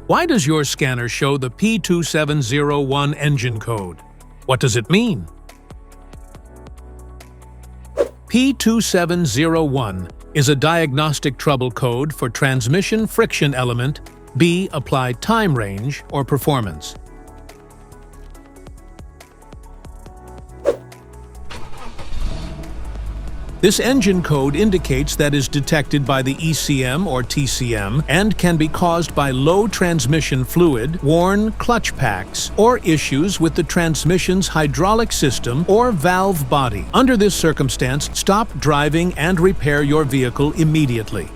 Why does your scanner show the P2701 engine code? What does it mean? P2701 is a diagnostic trouble code for transmission friction element B applied time range or performance. This engine code indicates that is detected by the ECM or TCM and can be caused by low transmission fluid, worn clutch packs, or issues with the transmission's hydraulic system or valve body. Under this circumstance, stop driving and repair your vehicle immediately.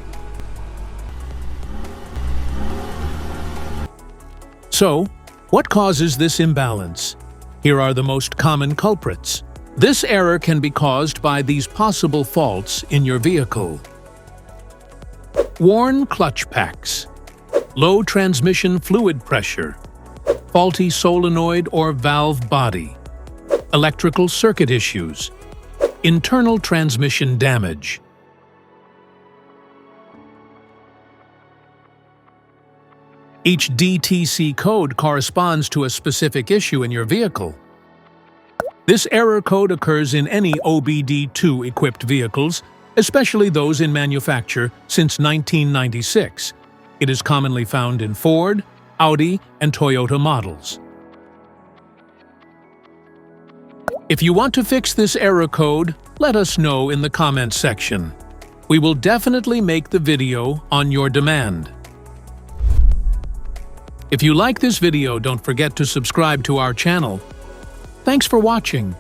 So, what causes this imbalance? Here are the most common culprits. This error can be caused by these possible faults in your vehicle. Worn clutch packs, low transmission fluid pressure, faulty solenoid or valve body, electrical circuit issues, internal transmission damage. Each DTC code corresponds to a specific issue in your vehicle. This error code occurs in any OBD2 equipped vehicles, especially those in manufacture since 1996. It is commonly found in Ford, Audi, and Toyota models. If you want to fix this error code, let us know in the comments section. We will definitely make the video on your demand. If you like this video, don't forget to subscribe to our channel. Thanks for watching.